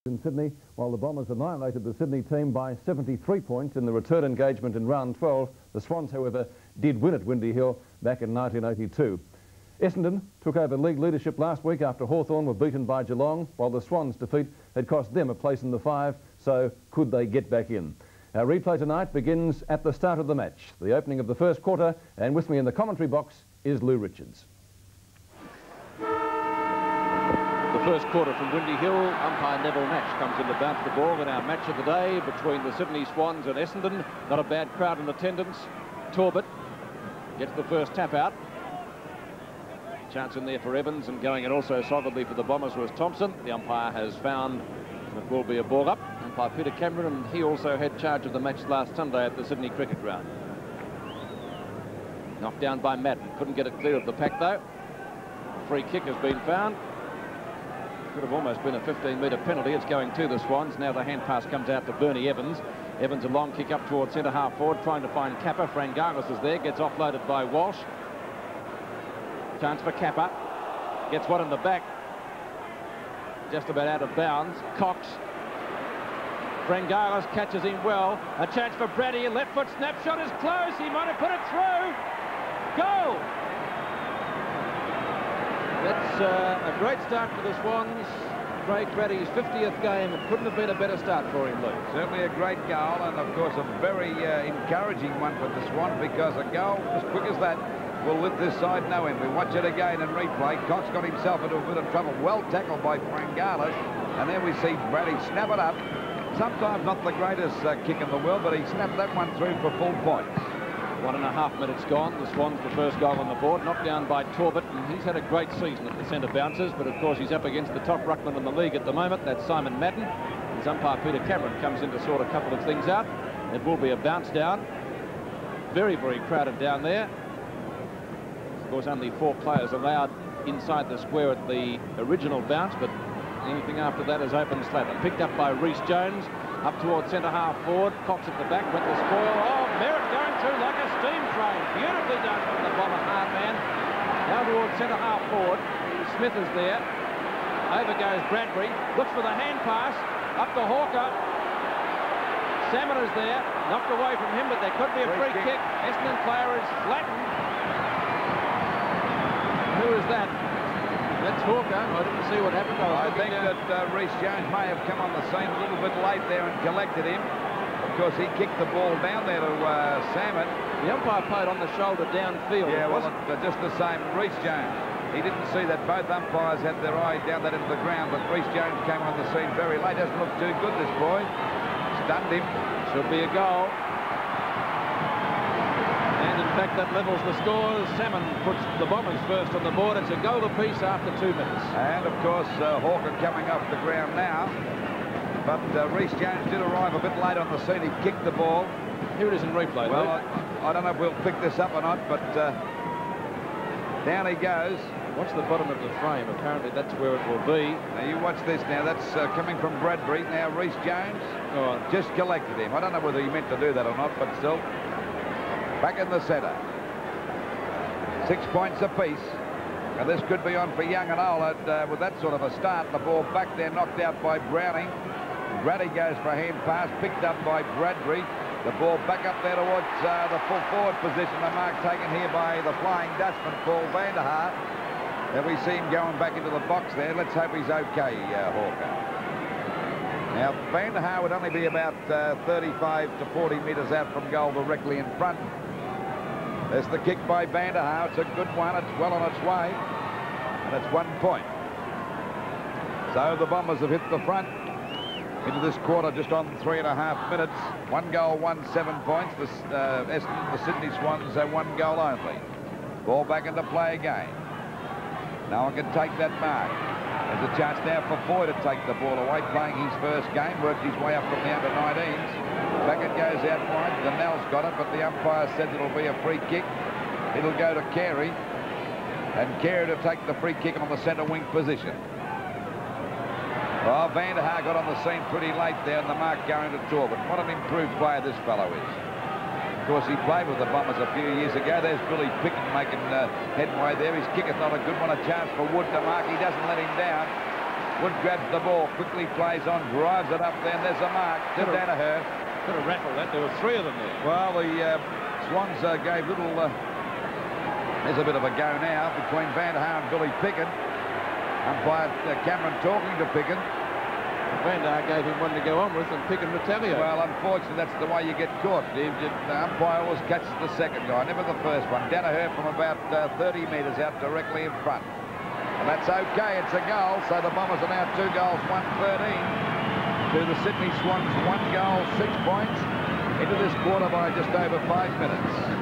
in Sydney, while the Bombers annihilated the Sydney team by 73 points in the return engagement in round 12. The Swans, however, did win at Windy Hill back in 1982. Essendon took over league leadership last week after Hawthorn were beaten by Geelong, while the Swans' defeat had cost them a place in the 5, so could they get back in? Our replay tonight begins at the start of the match, the opening of the first quarter, and with me in the commentary box is Lou Richards. The first quarter from Windy Hill, umpire Neville Nash comes in to bounce the ball in our match of the day between the Sydney Swans and Essendon. Not a bad crowd in attendance. Torbett gets the first tap out. Chance in there for Evans, and going in also solidly for the Bombers was Thompson. The umpire has found it will be a ball up. Umpire Peter Cameron, and he also had charge of the match last Sunday at the Sydney Cricket Ground. Knocked down by Madden. Couldn't get it clear of the pack though. Free kick has been found. Could have almost been a 15-metre penalty. It's going to the Swans. Now the hand pass comes out to Bernie Evans. Evans a long kick up towards centre half forward, trying to find Kappa. Frangalis is there, gets offloaded by Walsh. Chance for Kappa. Gets one in the back. Just about out of bounds. Cox. Frangalis catches him well. A chance for Brady. Left foot snapshot is close. He might have put it through. Goal! That's a great start for the Swans. Craig Brady's 50th game. It couldn't have been a better start for him, Luke. Certainly a great goal, and of course a very encouraging one for the Swans, because a goal as quick as that will let this side know him. We watch it again in replay. Cox got himself into a bit of trouble. Well tackled by Frangalis, and then we see Brady snap it up. Sometimes not the greatest kick in the world, but he snapped that one through for full points. 1.5 minutes gone. The Swans the first goal on the board, knocked down by Torbett, and he's had a great season at the centre bounces, but of course he's up against the top ruckman in the league at the moment. That's Simon Madden. His umpire Peter Cameron comes in to sort a couple of things out. It will be a bounce down. Very, very crowded down there. Of course, only 4 players allowed inside the square at the original bounce, but anything after that is open slather. Picked up by Rhys Jones, up towards centre half forward. Cox at the back, went to spoil. Oh, Merritt going through like a steam train. Beautifully done from the Bomber hard man. Now towards centre half forward. Smith is there. Over goes Bradbury. Looks for the hand pass. Up to Hawker. Salmon is there. Knocked away from him, but there could be a free kick. Essendon player is flattened. Who is that? That's Hawker. I didn't see what happened. I think that Rhys Jones may have come on the scene a little bit late there and collected him. Of course, he kicked the ball down there to Salmon. The umpire played on the shoulder downfield. Yeah, well, just the same. Rhys Jones, he didn't see that. Both umpires had their eye down that into the ground, but Rhys Jones came on the scene very late. Doesn't look too good, this boy. Stunned him. Should be a goal. And in fact, that levels the scores. Salmon puts the Bombers first on the board. It's a goal apiece after 2 minutes. And of course, Hawker coming off the ground now. But Rhys Jones did arrive a bit late on the scene. He kicked the ball. Here it is in replay. Well, I don't know if we'll pick this up or not, but down he goes. Watch the bottom of the frame. Apparently that's where it will be. Now you watch this now. That's coming from Bradbury. Now Rhys Jones just collected him. I don't know whether he meant to do that or not, but still. Back in the centre. 6 points apiece. And this could be on for young and old with that sort of a start. The ball back there, knocked out by Browning. Brady goes for a hand pass, picked up by Bradbury. The ball back up there towards the full forward position. The mark taken here by the Flying Dutchman, Paul van der Haar. Then we see him going back into the box there. Let's hope he's okay, Hawker. Now, van der Haar would only be about 35 to 40 metres out from goal directly in front. There's the kick by van der Haar. It's a good one. It's well on its way. And it's 1 point. So the Bombers have hit the front into this quarter just on 3.5 minutes. 1 goal, 7 points. The Sydney Swans have 1 goal only. Ball back into play again. No one can take that mark. There's a chance now for Foy to take the ball away, playing his first game, worked his way up from the under-19s. Back it goes out wide. The Nell's got it, but the umpire said it'll be a free kick. It'll go to Carey, and Carey to take the free kick on the centre wing position. Oh, van der Haar got on the scene pretty late there, and the mark going to Torbett. What an improved player this fellow is. Of course, he played with the Bombers a few years ago. There's Billy Pickett making headway there. His kick is not a good one. A chance for Wood to mark. He doesn't let him down. Wood grabs the ball, quickly plays on, drives it up there, and there's a mark to Danaher. Could have rattled that. There were 3 of them there. Well, the Swans gave little... there's a bit of a go now between Van Haar and Billy Picken. Umpire Cameron talking to Picken. Van Haar gave him one to go on with, and Picken retaliated. Well, unfortunately, that's the way you get caught. The umpire always catches the second guy, never the first one. Danaher from about 30 metres out directly in front. And that's okay, it's a goal, so the Bombers are now 2 goals, 113 to the Sydney Swans, 1 goal, 6 points into this quarter by just over 5 minutes.